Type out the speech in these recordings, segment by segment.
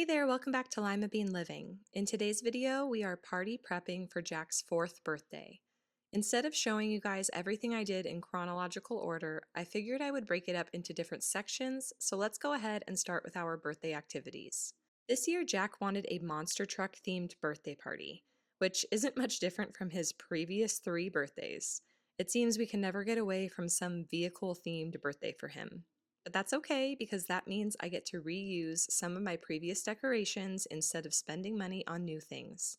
Hey there, welcome back to Limabean Living. In today's video, we are party prepping for Jack's 4th birthday. Instead of showing you guys everything I did in chronological order, I figured I would break it up into different sections, so let's go ahead and start with our birthday activities. This year, Jack wanted a monster truck themed birthday party, which isn't much different from his previous 3 birthdays. It seems we can never get away from some vehicle themed birthday for him. But that's okay because that means I get to reuse some of my previous decorations instead of spending money on new things.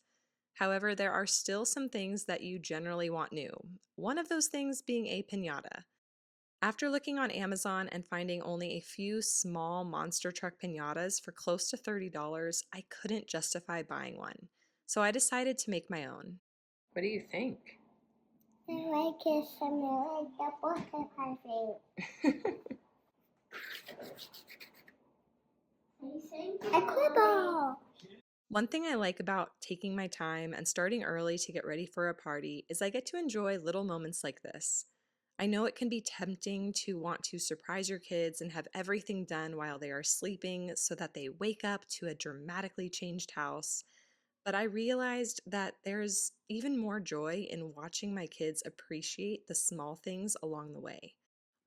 However, there are still some things that you generally want new, one of those things being a piñata. After looking on Amazon and finding only a few small monster truck piñatas for close to $30, I couldn't justify buying one. So I decided to make my own. What do you think? I like it something like the butterfly. Equibble! One thing I like about taking my time and starting early to get ready for a party is I get to enjoy little moments like this. I know it can be tempting to want to surprise your kids and have everything done while they are sleeping so that they wake up to a dramatically changed house, but I realized that there's even more joy in watching my kids appreciate the small things along the way.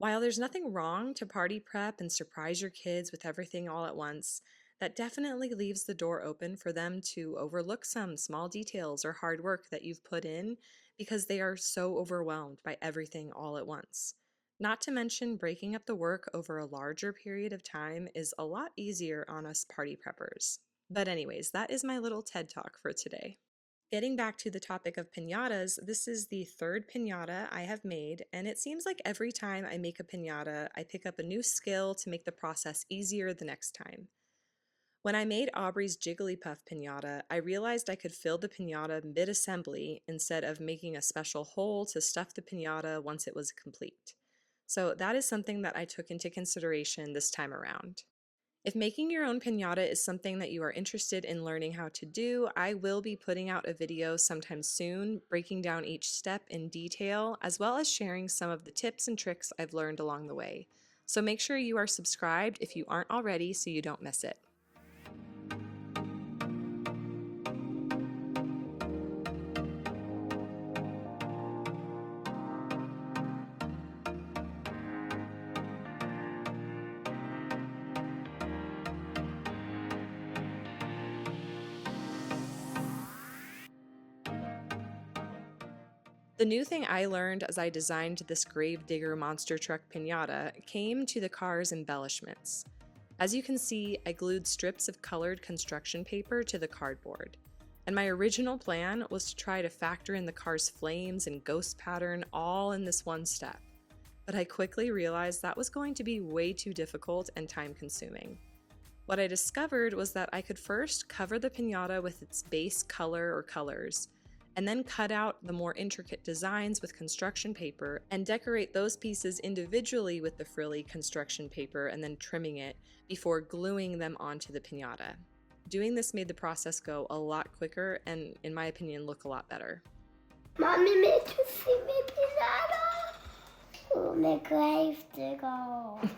While there's nothing wrong to party prep and surprise your kids with everything all at once, that definitely leaves the door open for them to overlook some small details or hard work that you've put in because they are so overwhelmed by everything all at once. Not to mention, breaking up the work over a larger period of time is a lot easier on us party preppers. But anyways, that is my little TED Talk for today. Getting back to the topic of piñatas, this is the 3rd piñata I have made, and it seems like every time I make a piñata, I pick up a new skill to make the process easier the next time. When I made Aubrey's Jigglypuff piñata, I realized I could fill the piñata mid-assembly instead of making a special hole to stuff the piñata once it was complete. So that is something that I took into consideration this time around. If making your own piñata is something that you are interested in learning how to do, I will be putting out a video sometime soon, breaking down each step in detail, as well as sharing some of the tips and tricks I've learned along the way. So make sure you are subscribed if you aren't already so you don't miss it. The new thing I learned as I designed this Gravedigger monster truck piñata came to the car's embellishments. As you can see, I glued strips of colored construction paper to the cardboard. And my original plan was to try to factor in the car's flames and ghost pattern all in this one step. But I quickly realized that was going to be way too difficult and time-consuming. What I discovered was that I could first cover the piñata with its base color or colors, and then cut out the more intricate designs with construction paper and decorate those pieces individually with the frilly construction paper and then trimming it before gluing them onto the piñata. Doing this made the process go a lot quicker and, in my opinion, look a lot better. Mommy made to see me piñata. Oh, my Gravedigger.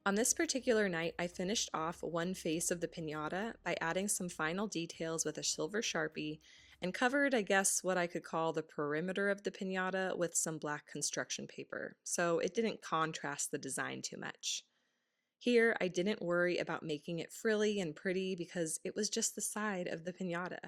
On this particular night, I finished off one face of the piñata by adding some final details with a silver Sharpie and covered, I guess, what I could call the perimeter of the piñata with some black construction paper, so it didn't contrast the design too much. Here, I didn't worry about making it frilly and pretty because it was just the side of the piñata.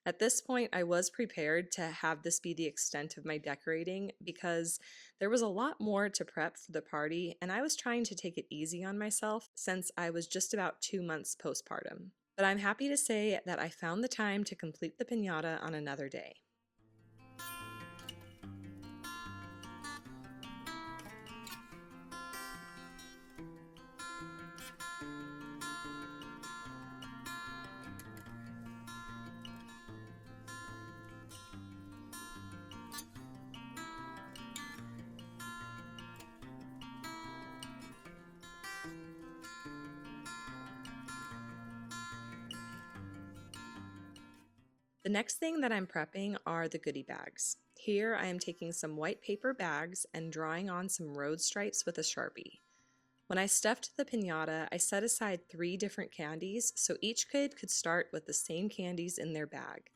At this point, I was prepared to have this be the extent of my decorating because there was a lot more to prep for the party, and I was trying to take it easy on myself since I was just about 2 months postpartum. But I'm happy to say that I found the time to complete the piñata on another day. The next thing that I'm prepping are the goodie bags. Here I am taking some white paper bags and drawing on some road stripes with a Sharpie. When I stuffed the piñata, I set aside 3 different candies so each kid could start with the same candies in their bag.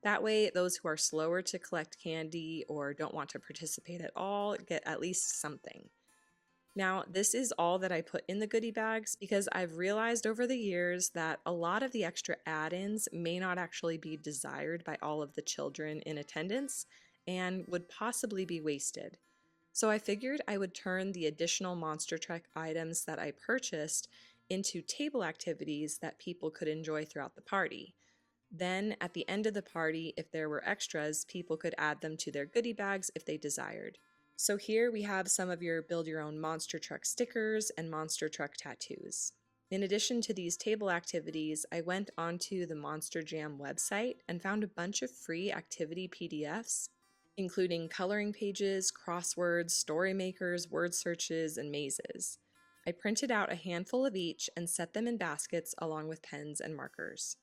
That way, those who are slower to collect candy or don't want to participate at all get at least something. Now, this is all that I put in the goodie bags because I've realized over the years that a lot of the extra add-ins may not actually be desired by all of the children in attendance and would possibly be wasted. So I figured I would turn the additional Monster Truck items that I purchased into table activities that people could enjoy throughout the party. Then, at the end of the party, if there were extras, people could add them to their goodie bags if they desired. So here we have some of your build your own monster truck stickers and monster truck tattoos. In addition to these table activities, I went onto the Monster Jam website and found a bunch of free activity PDFs, including coloring pages, crosswords, story makers, word searches, and mazes. I printed out a handful of each and set them in baskets along with pens and markers.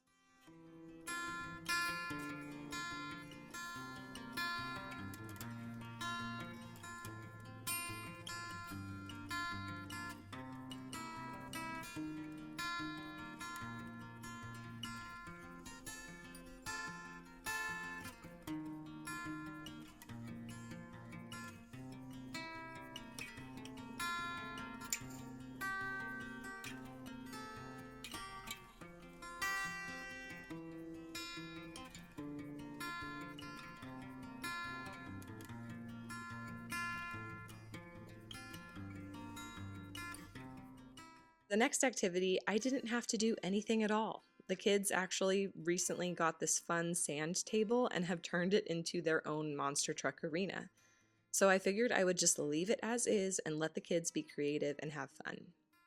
The next activity, I didn't have to do anything at all. The kids actually recently got this fun sand table and have turned it into their own monster truck arena. So I figured I would just leave it as is and let the kids be creative and have fun.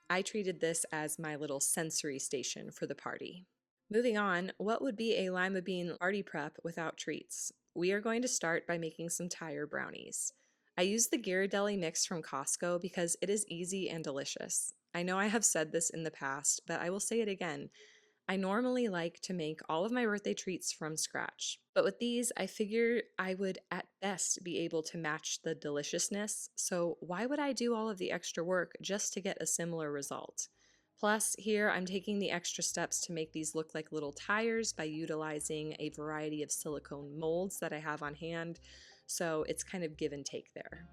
I treated this as my little sensory station for the party. Moving on, what would be a lima bean party prep without treats? We are going to start by making some tire brownies. I use the Ghirardelli mix from Costco because it is easy and delicious. I know I have said this in the past, but I will say it again. I normally like to make all of my birthday treats from scratch, but with these, I figured I would at best be able to match the deliciousness, so why would I do all of the extra work just to get a similar result? Plus, here I'm taking the extra steps to make these look like little tires by utilizing a variety of silicone molds that I have on hand, so it's kind of give and take there.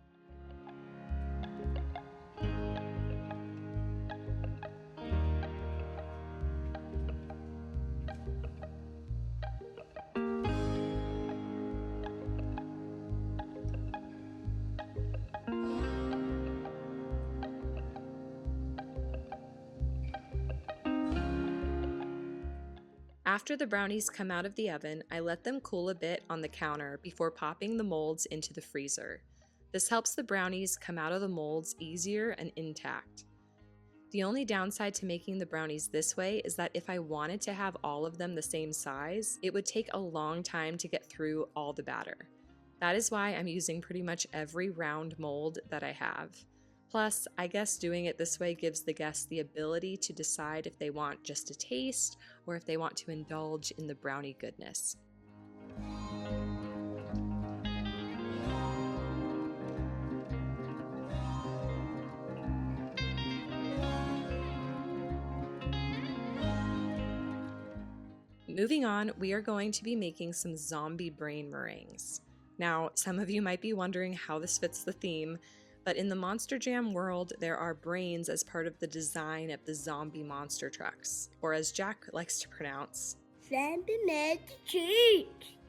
After the brownies come out of the oven, I let them cool a bit on the counter before popping the molds into the freezer. This helps the brownies come out of the molds easier and intact. The only downside to making the brownies this way is that if I wanted to have all of them the same size, it would take a long time to get through all the batter. That is why I'm using pretty much every round mold that I have. Plus, I guess doing it this way gives the guests the ability to decide if they want just a taste or if they want to indulge in the brownie goodness. Moving on, we are going to be making some zombie brain meringues. Now, some of you might be wondering how this fits the theme, but in the Monster Jam world, there are brains as part of the design of the zombie monster trucks, or as Jack likes to pronounce, centimeter cheese.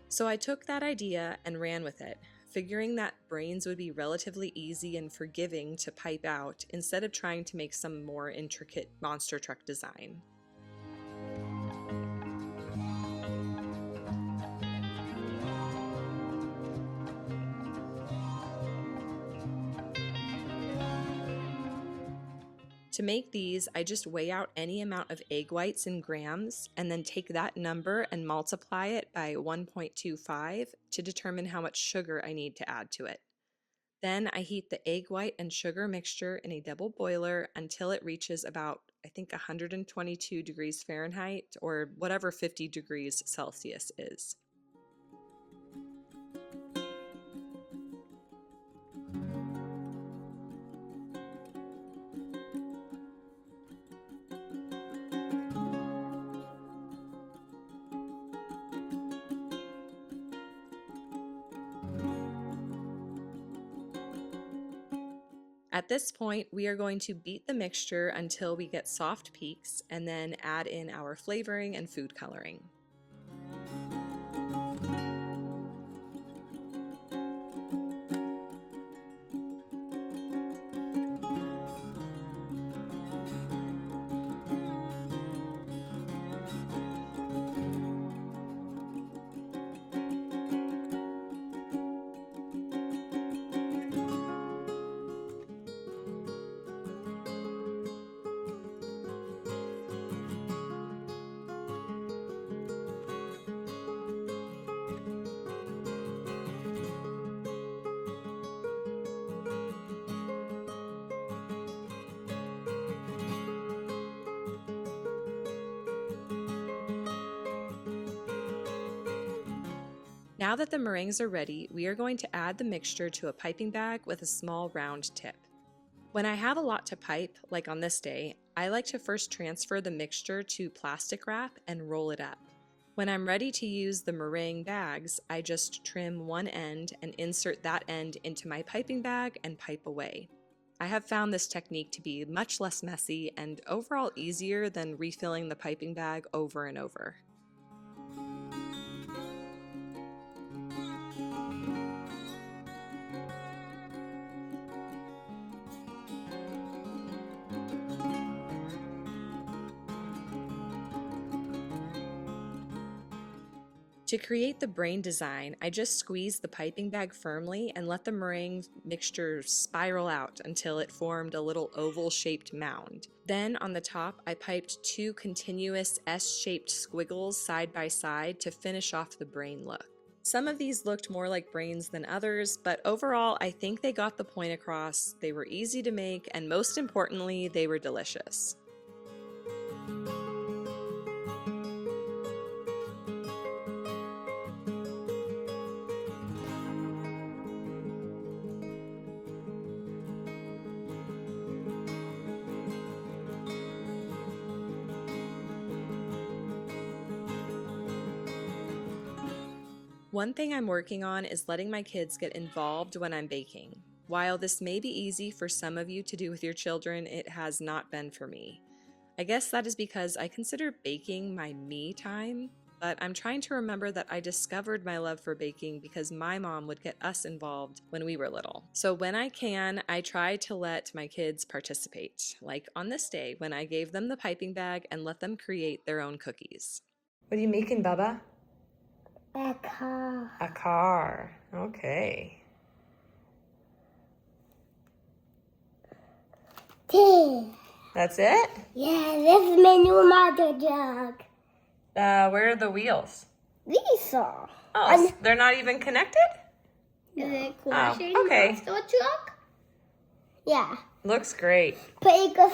So I took that idea and ran with it, figuring that brains would be relatively easy and forgiving to pipe out instead of trying to make some more intricate monster truck design. To make these, I just weigh out any amount of egg whites in grams and then take that number and multiply it by 1.25 to determine how much sugar I need to add to it. Then I heat the egg white and sugar mixture in a double boiler until it reaches about, I think, 122 degrees Fahrenheit or whatever 50 degrees Celsius is. At this point, we are going to beat the mixture until we get soft peaks and then add in our flavoring and food coloring. Now that the meringues are ready, we are going to add the mixture to a piping bag with a small round tip. When I have a lot to pipe, like on this day, I like to first transfer the mixture to plastic wrap and roll it up. When I'm ready to use the meringue bags, I just trim one end and insert that end into my piping bag and pipe away. I have found this technique to be much less messy and overall easier than refilling the piping bag over and over. To create the brain design, I just squeezed the piping bag firmly and let the meringue mixture spiral out until it formed a little oval-shaped mound. Then on the top, I piped two continuous S-shaped squiggles side by side to finish off the brain look. Some of these looked more like brains than others, but overall, I think they got the point across. They were easy to make, and most importantly, they were delicious. One thing I'm working on is letting my kids get involved when I'm baking. While this may be easy for some of you to do with your children, it has not been for me. I guess that is because I consider baking my me time, but I'm trying to remember that I discovered my love for baking because my mom would get us involved when we were little. So when I can, I try to let my kids participate, like on this day when I gave them the piping bag and let them create their own cookies. What are you making, Bubba? A car. A car. Okay. That's it? Yeah, this is my new mother jug. Where are the wheels? These are. Oh, they're not even connected? Is it Oh, okay. monster truck? Yeah. Looks great. But it goes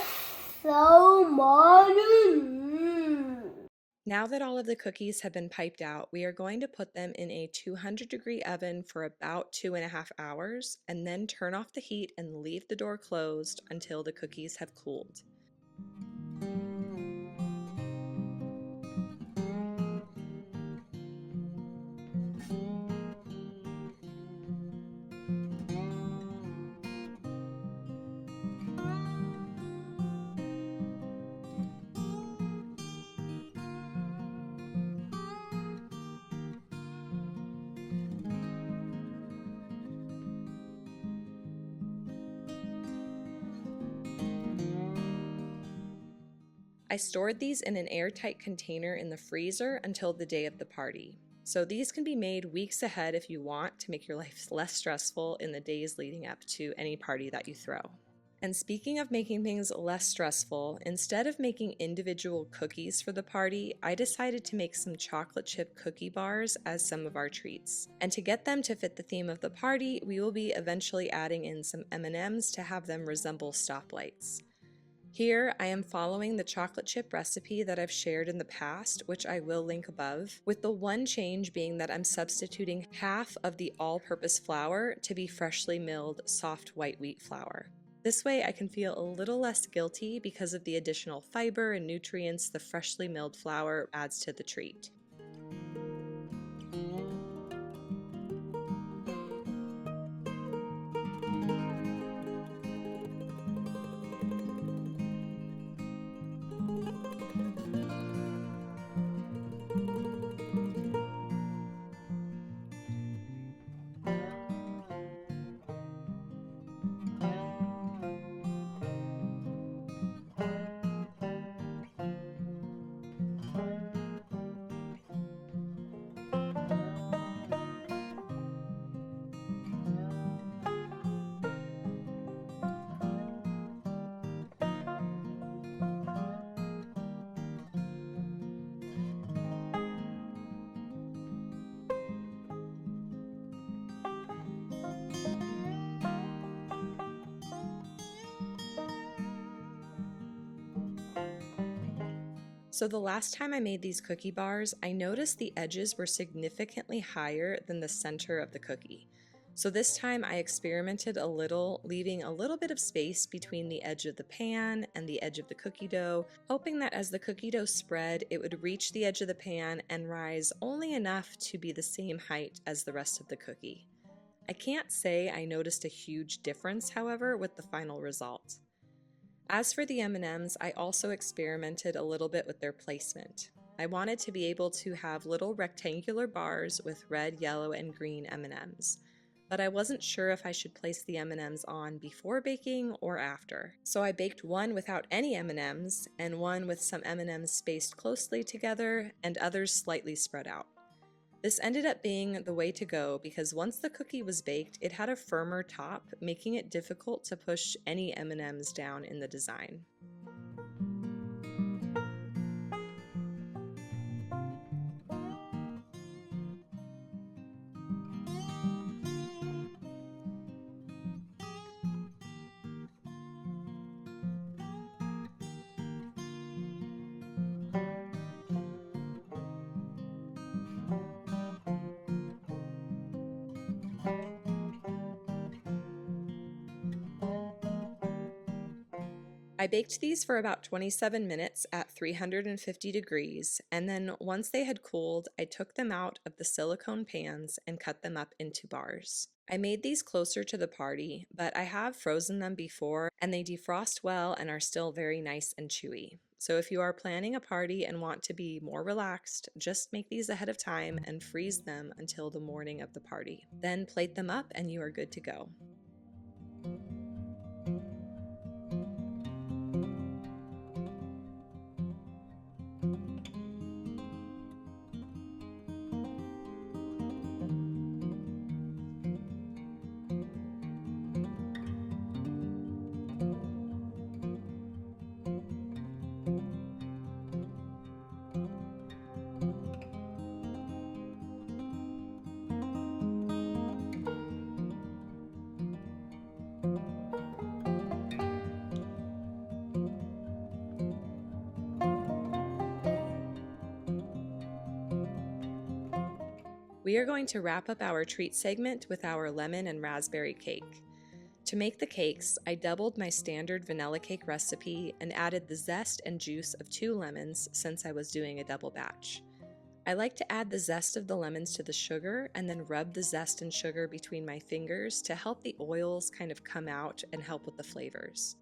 so modern. Now that all of the cookies have been piped out, we are going to put them in a 200-degree oven for about 2.5 hours, and then turn off the heat and leave the door closed until the cookies have cooled. I stored these in an airtight container in the freezer until the day of the party. So these can be made weeks ahead if you want to make your life less stressful in the days leading up to any party that you throw. And speaking of making things less stressful, instead of making individual cookies for the party, I decided to make some chocolate chip cookie bars as some of our treats. And to get them to fit the theme of the party, we will be eventually adding in some M&Ms to have them resemble stoplights. Here, I am following the chocolate chip recipe that I've shared in the past, which I will link above, with the one change being that I'm substituting half of the all-purpose flour to be freshly milled soft white wheat flour. This way I can feel a little less guilty because of the additional fiber and nutrients the freshly milled flour adds to the treat. So the last time I made these cookie bars, I noticed the edges were significantly higher than the center of the cookie. So this time I experimented a little, leaving a little bit of space between the edge of the pan and the edge of the cookie dough, hoping that as the cookie dough spread, it would reach the edge of the pan and rise only enough to be the same height as the rest of the cookie. I can't say I noticed a huge difference, however, with the final result. As for the M&Ms, I also experimented a little bit with their placement. I wanted to be able to have little rectangular bars with red, yellow, and green M&Ms, but I wasn't sure if I should place the M&Ms on before baking or after. So I baked one without any M&Ms and one with some M&Ms spaced closely together and others slightly spread out. This ended up being the way to go because once the cookie was baked, it had a firmer top, making it difficult to push any M&Ms down in the design. I baked these for about 27 minutes at 350 degrees, and then once they had cooled, I took them out of the silicone pans and cut them up into bars. I made these closer to the party, but I have frozen them before, and they defrost well and are still very nice and chewy. So if you are planning a party and want to be more relaxed, just make these ahead of time and freeze them until the morning of the party. Then plate them up and you are good to go. We are going to wrap up our treat segment with our lemon and raspberry cake. To make the cakes, I doubled my standard vanilla cake recipe and added the zest and juice of 2 lemons since I was doing a double batch. I like to add the zest of the lemons to the sugar and then rub the zest and sugar between my fingers to help the oils kind of come out and help with the flavors.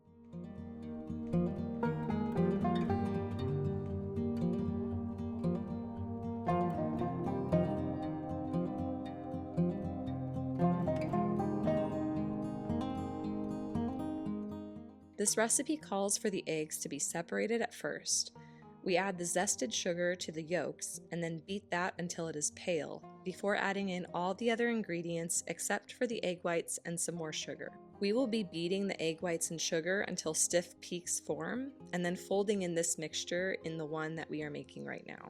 This recipe calls for the eggs to be separated at first. We add the zested sugar to the yolks and then beat that until it is pale, before adding in all the other ingredients except for the egg whites and some more sugar. We will be beating the egg whites and sugar until stiff peaks form, and then folding in this mixture in the one that we are making right now.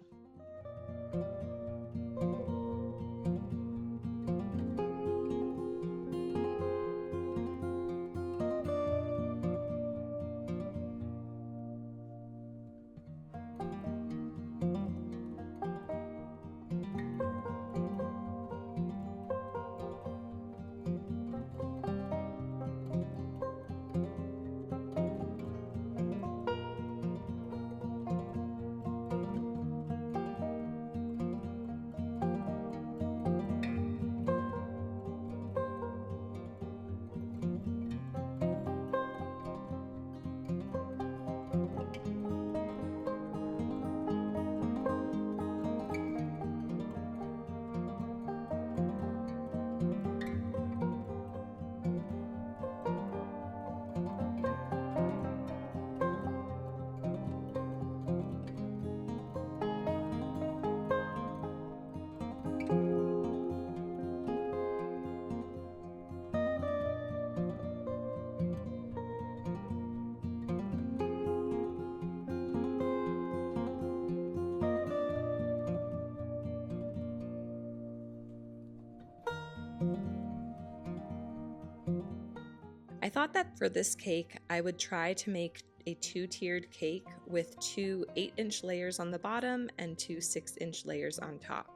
I thought that for this cake, I would try to make a 2-tiered cake with 2 8-inch layers on the bottom and 2 6-inch layers on top.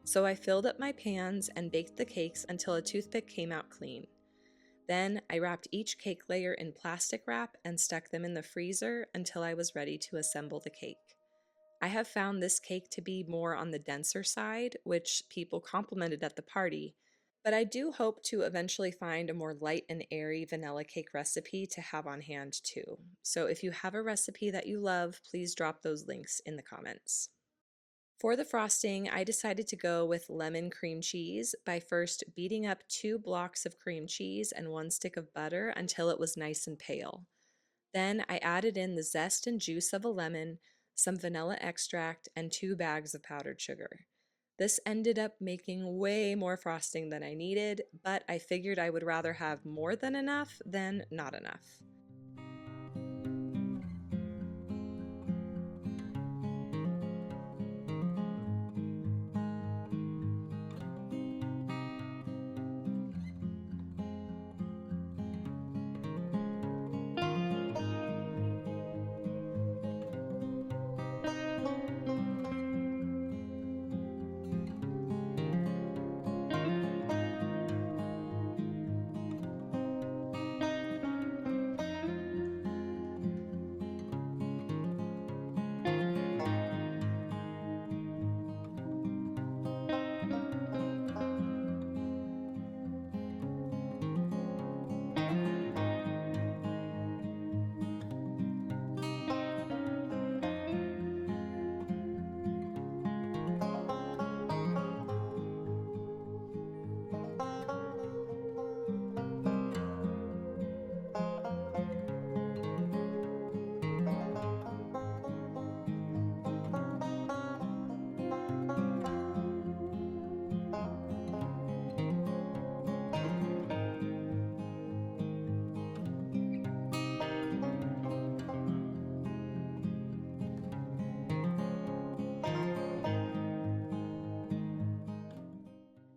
So I filled up my pans and baked the cakes until a toothpick came out clean. Then I wrapped each cake layer in plastic wrap and stuck them in the freezer until I was ready to assemble the cake. I have found this cake to be more on the denser side, which people complimented at the party, but I do hope to eventually find a more light and airy vanilla cake recipe to have on hand too. So if you have a recipe that you love, please drop those links in the comments. For the frosting, I decided to go with lemon cream cheese by first beating up 2 blocks of cream cheese and 1 stick of butter until it was nice and pale. Then I added in the zest and juice of a lemon, some vanilla extract, and 2 bags of powdered sugar. This ended up making way more frosting than I needed, but I figured I would rather have more than enough than not enough.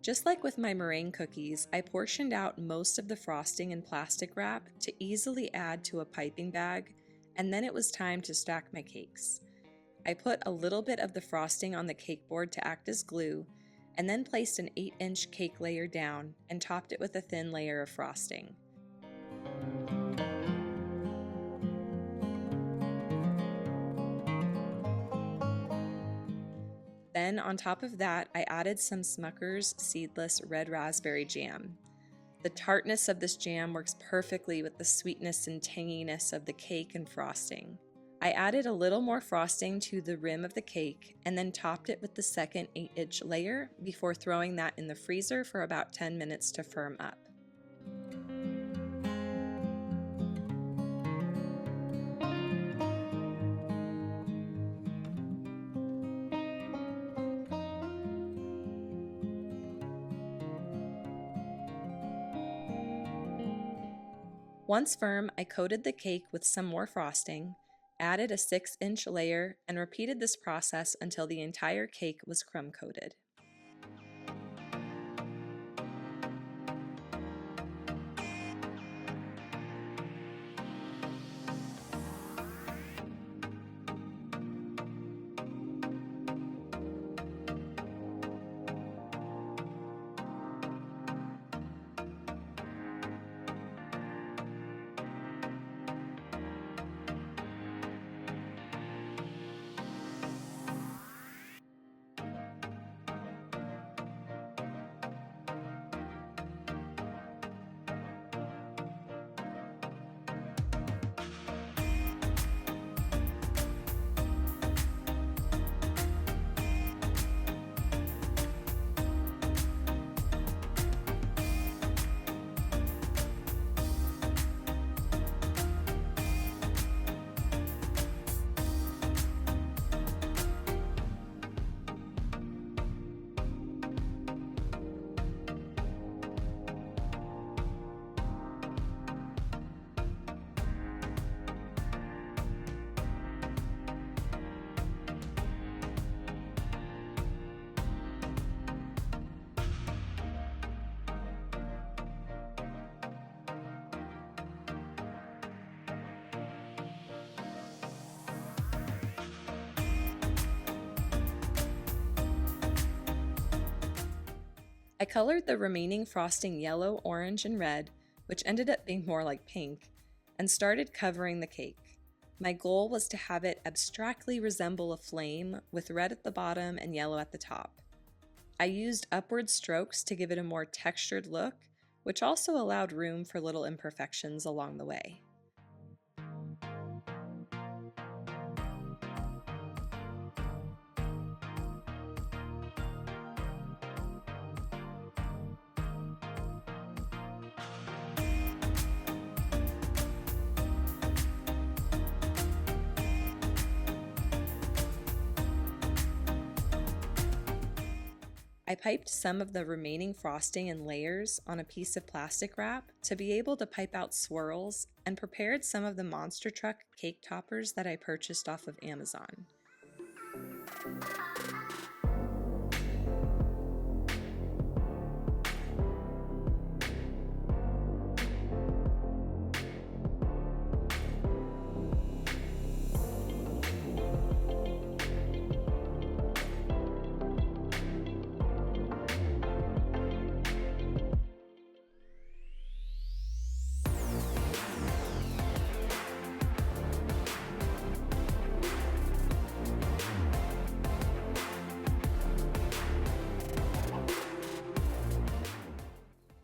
Just like with my meringue cookies, I portioned out most of the frosting in plastic wrap to easily add to a piping bag, and then it was time to stack my cakes. I put a little bit of the frosting on the cake board to act as glue, and then placed an 8-inch cake layer down and topped it with a thin layer of frosting. Then on top of that, I added some Smucker's seedless red raspberry jam. The tartness of this jam works perfectly with the sweetness and tanginess of the cake and frosting. I added a little more frosting to the rim of the cake and then topped it with the second 8-inch layer before throwing that in the freezer for about 10 minutes to firm up. Once firm, I coated the cake with some more frosting, added a 6-inch layer, and repeated this process until the entire cake was crumb coated. I colored the remaining frosting yellow, orange, and red, which ended up being more like pink, and started covering the cake. My goal was to have it abstractly resemble a flame with red at the bottom and yellow at the top. I used upward strokes to give it a more textured look, which also allowed room for little imperfections along the way. I piped some of the remaining frosting in layers on a piece of plastic wrap to be able to pipe out swirls, and prepared some of the monster truck cake toppers that I purchased off of Amazon.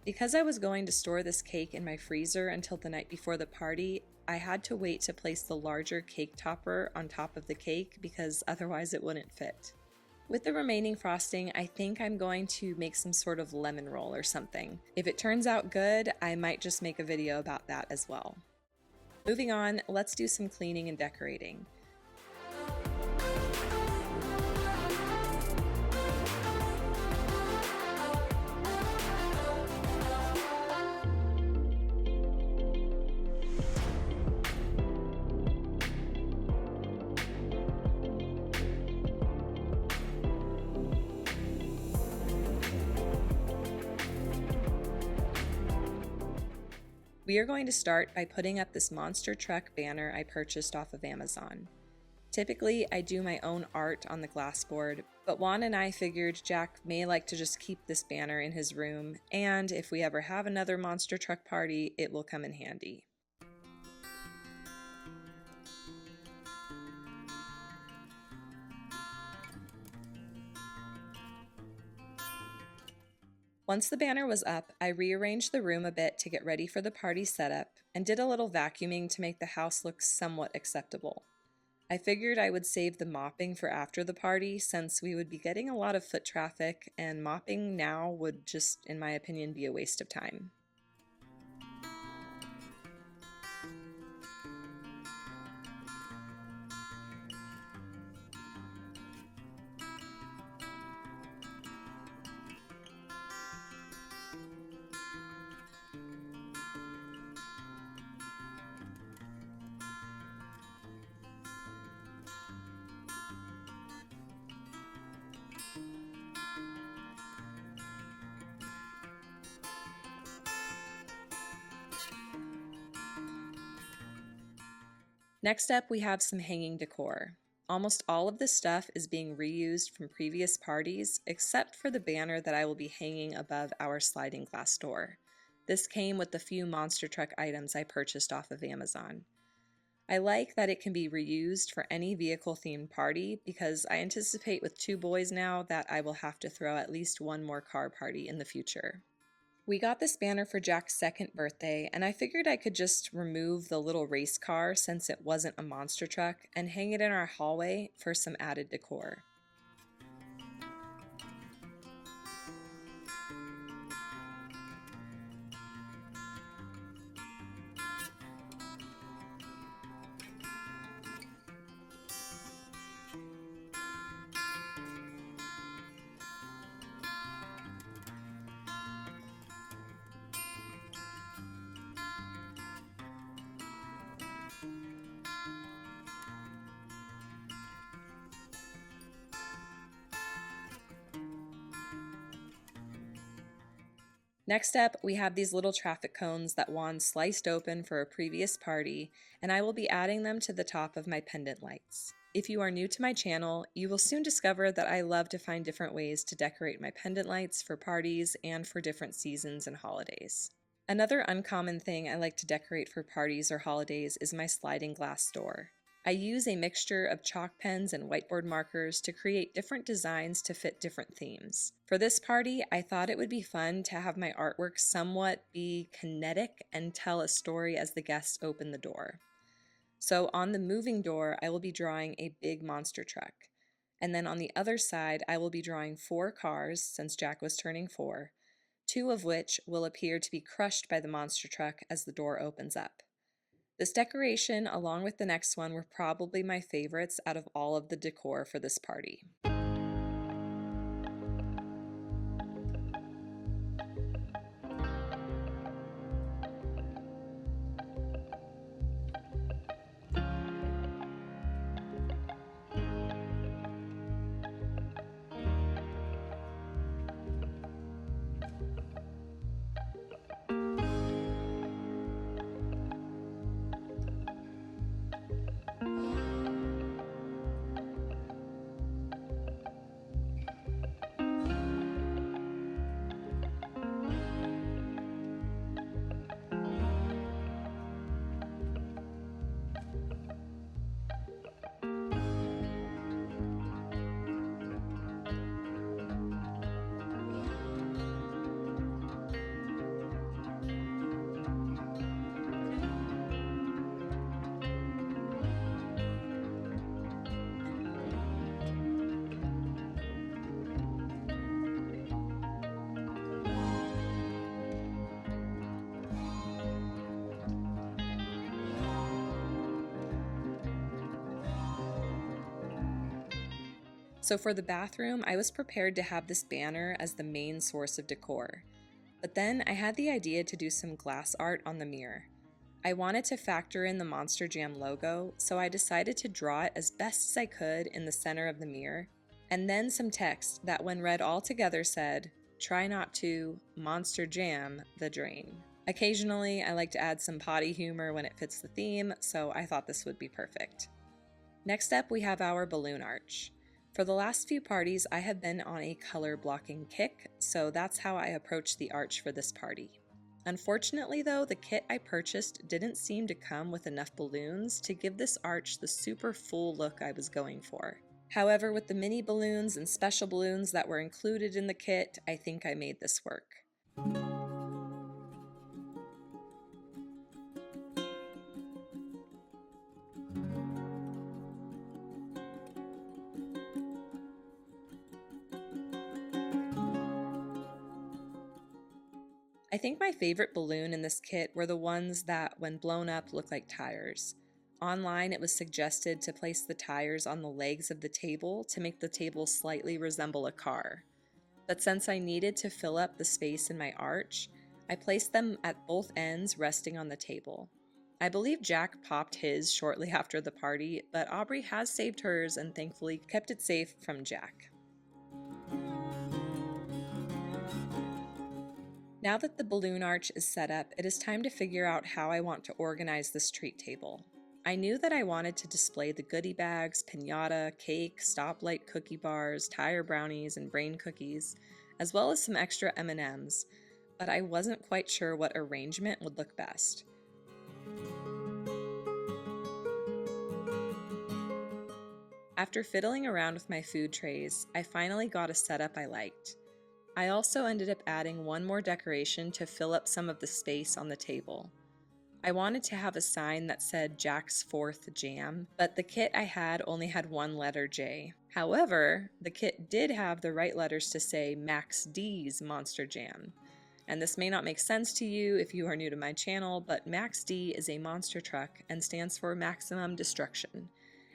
Because I was going to store this cake in my freezer until the night before the party, I had to wait to place the larger cake topper on top of the cake because otherwise it wouldn't fit. With the remaining frosting, I think I'm going to make some sort of lemon roll or something. If it turns out good, I might just make a video about that as well. Moving on, let's do some cleaning and decorating. We are going to start by putting up this monster truck banner I purchased off of Amazon. Typically, I do my own art on the glass board, but Juan and I figured Jack may like to just keep this banner in his room, and if we ever have another monster truck party, it will come in handy. Once the banner was up, I rearranged the room a bit to get ready for the party setup and did a little vacuuming to make the house look somewhat acceptable. I figured I would save the mopping for after the party since we would be getting a lot of foot traffic, and mopping now would just, in my opinion, be a waste of time. Next up, we have some hanging decor. Almost all of this stuff is being reused from previous parties, except for the banner that I will be hanging above our sliding glass door. This came with the few monster truck items I purchased off of Amazon. I like that it can be reused for any vehicle-themed party because I anticipate with 2 boys now that I will have to throw at least one more car party in the future. We got this banner for Jack's 2nd birthday, and I figured I could just remove the little race car since it wasn't a monster truck and hang it in our hallway for some added decor. Next up, we have these little traffic cones that Juan sliced open for a previous party, and I will be adding them to the top of my pendant lights. If you are new to my channel, you will soon discover that I love to find different ways to decorate my pendant lights for parties and for different seasons and holidays. Another uncommon thing I like to decorate for parties or holidays is my sliding glass door. I use a mixture of chalk pens and whiteboard markers to create different designs to fit different themes. For this party, I thought it would be fun to have my artwork somewhat be kinetic and tell a story as the guests open the door. So on the moving door, I will be drawing a big monster truck. And then on the other side, I will be drawing 4 cars, since Jack was turning 4, 2 of which will appear to be crushed by the monster truck as the door opens up. This decoration, along with the next one, were probably my favorites out of all of the decor for this party. So for the bathroom, I was prepared to have this banner as the main source of decor. But then I had the idea to do some glass art on the mirror. I wanted to factor in the Monster Jam logo, so I decided to draw it as best as I could in the center of the mirror, and then some text that when read all together said, "Try not to Monster Jam the drain." Occasionally, I like to add some potty humor when it fits the theme, so I thought this would be perfect. Next up, we have our balloon arch. For the last few parties, I have been on a color blocking kick, so that's how I approached the arch for this party. Unfortunately though, the kit I purchased didn't seem to come with enough balloons to give this arch the super full look I was going for. However, with the mini balloons and special balloons that were included in the kit, I think I made this work. I think my favorite balloon in this kit were the ones that, when blown up, look like tires. Online, it was suggested to place the tires on the legs of the table to make the table slightly resemble a car. But since I needed to fill up the space in my arch, I placed them at both ends resting on the table. I believe Jack popped his shortly after the party, but Aubrey has saved hers and thankfully kept it safe from Jack. Now that the balloon arch is set up, it is time to figure out how I want to organize this treat table. I knew that I wanted to display the goodie bags, piñata, cake, stoplight cookie bars, tire brownies, and brain cookies, as well as some extra M&Ms, but I wasn't quite sure what arrangement would look best. After fiddling around with my food trays, I finally got a setup I liked. I also ended up adding one more decoration to fill up some of the space on the table. I wanted to have a sign that said Jack's Fourth Jam, but the kit I had only had one letter J. However, the kit did have the right letters to say Max D's Monster Jam. And this may not make sense to you if you are new to my channel, but Max D is a monster truck and stands for Maximum Destruction.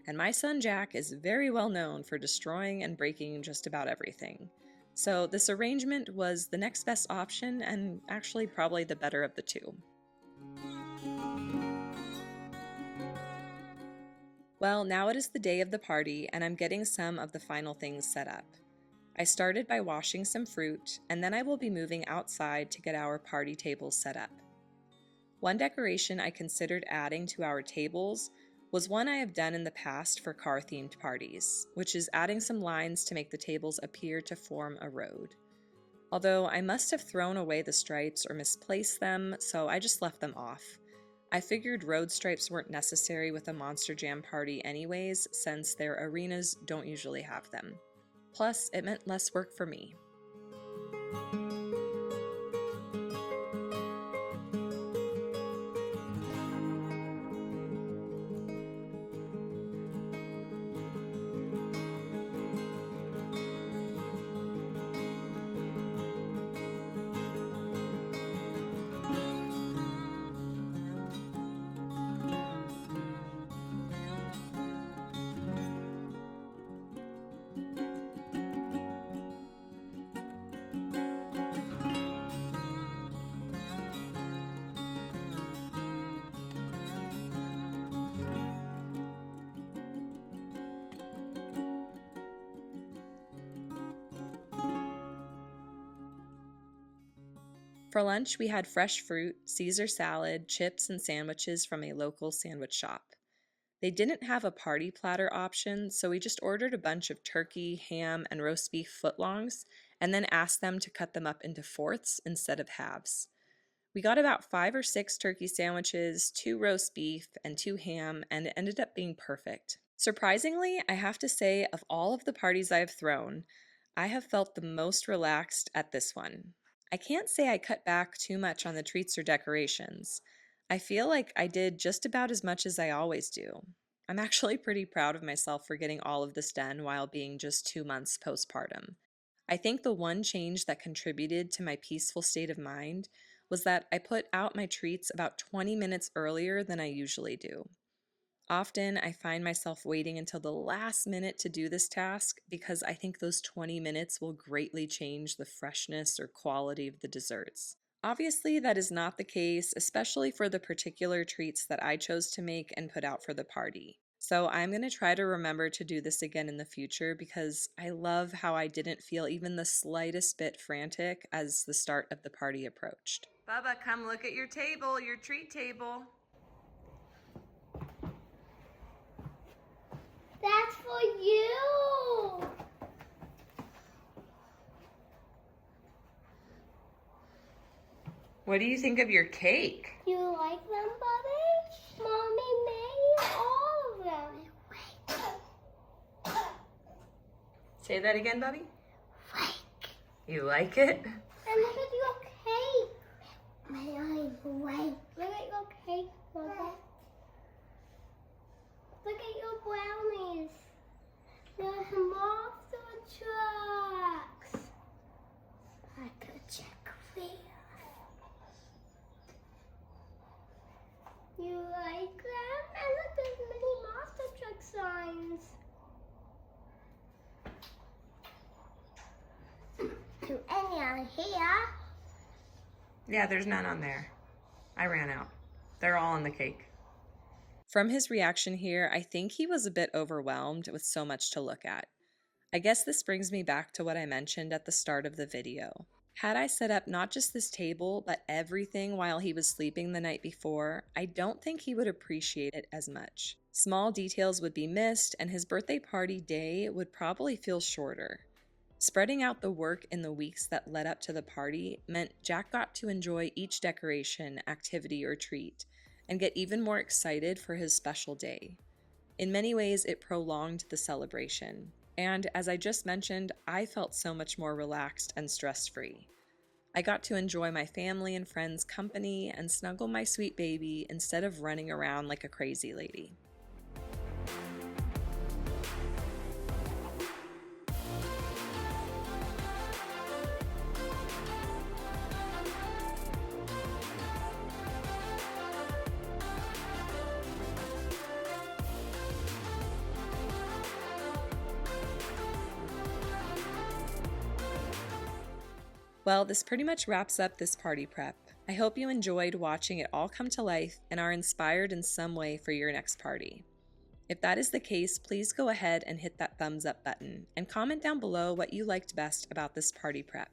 And my son Jack is very well known for destroying and breaking just about everything. So this arrangement was the next best option and actually probably the better of the two. Well, now it is the day of the party and I'm getting some of the final things set up. I started by washing some fruit and then I will be moving outside to get our party tables set up. One decoration I considered adding to our tables was one I have done in the past for car-themed parties, which is adding some lines to make the tables appear to form a road. Although I must have thrown away the stripes or misplaced them, so I just left them off. I figured road stripes weren't necessary with a Monster Jam party anyways, since their arenas don't usually have them. Plus, it meant less work for me. For lunch, we had fresh fruit, Caesar salad, chips, and sandwiches from a local sandwich shop. They didn't have a party platter option, so we just ordered a bunch of turkey, ham, and roast beef footlongs, and then asked them to cut them up into fourths instead of halves. We got about 5 or 6 turkey sandwiches, 2 roast beef, and 2 ham, and it ended up being perfect. Surprisingly, I have to say, of all of the parties I have thrown, I have felt the most relaxed at this one. I can't say I cut back too much on the treats or decorations. I feel like I did just about as much as I always do. I'm actually pretty proud of myself for getting all of this done while being just 2 months postpartum. I think the one change that contributed to my peaceful state of mind was that I put out my treats about 20 minutes earlier than I usually do. Often, I find myself waiting until the last minute to do this task because I think those 20 minutes will greatly change the freshness or quality of the desserts. Obviously, that is not the case, especially for the particular treats that I chose to make and put out for the party. So I'm going to try to remember to do this again in the future because I love how I didn't feel even the slightest bit frantic as the start of the party approached. Bubba, come look at your table, your treat table. That's for you. What do you think of your cake? You like them, Bubby? Mommy made all of them. Say that again, Bubby. Like. You like it? And look at your cake. My eyes white. Look at your cake, Bubba. Look at your brownies. They're monster trucks. I could check there. You like them? And look, there's many monster truck signs. Do any on here? Yeah, there's none on there. I ran out. They're all on the cake. From his reaction here, I think he was a bit overwhelmed with so much to look at. I guess this brings me back to what I mentioned at the start of the video. Had I set up not just this table, but everything while he was sleeping the night before, I don't think he would appreciate it as much. Small details would be missed, and his birthday party day would probably feel shorter. Spreading out the work in the weeks that led up to the party meant Jack got to enjoy each decoration, activity, or treat, and get even more excited for his special day. In many ways, it prolonged the celebration. And as I just mentioned, I felt so much more relaxed and stress-free. I got to enjoy my family and friends' company and snuggle my sweet baby instead of running around like a crazy lady. Well, this pretty much wraps up this party prep. I hope you enjoyed watching it all come to life and are inspired in some way for your next party. If that is the case, please go ahead and hit that thumbs up button and comment down below what you liked best about this party prep.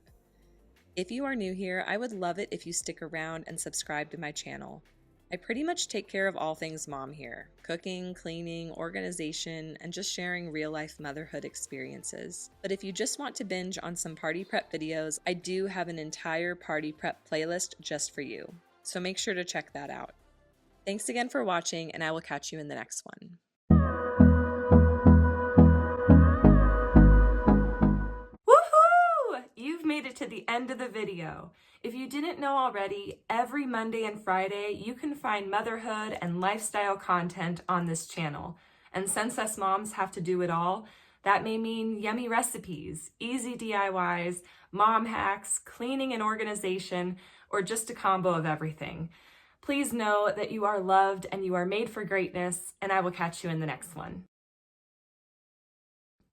If you are new here, I would love it if you stick around and subscribe to my channel. I pretty much take care of all things mom here: cooking, cleaning, organization, and just sharing real-life motherhood experiences. But if you just want to binge on some party prep videos, I do have an entire party prep playlist just for you, so make sure to check that out. Thanks again for watching, and I will catch you in the next one. Woohoo! You've made it to the end of the video. If you didn't know already, every Monday and Friday you can find motherhood and lifestyle content on this channel. And since us moms have to do it all, that may mean yummy recipes, easy DIYs, mom hacks, cleaning and organization, or just a combo of everything. Please know that you are loved and you are made for greatness, and I will catch you in the next one.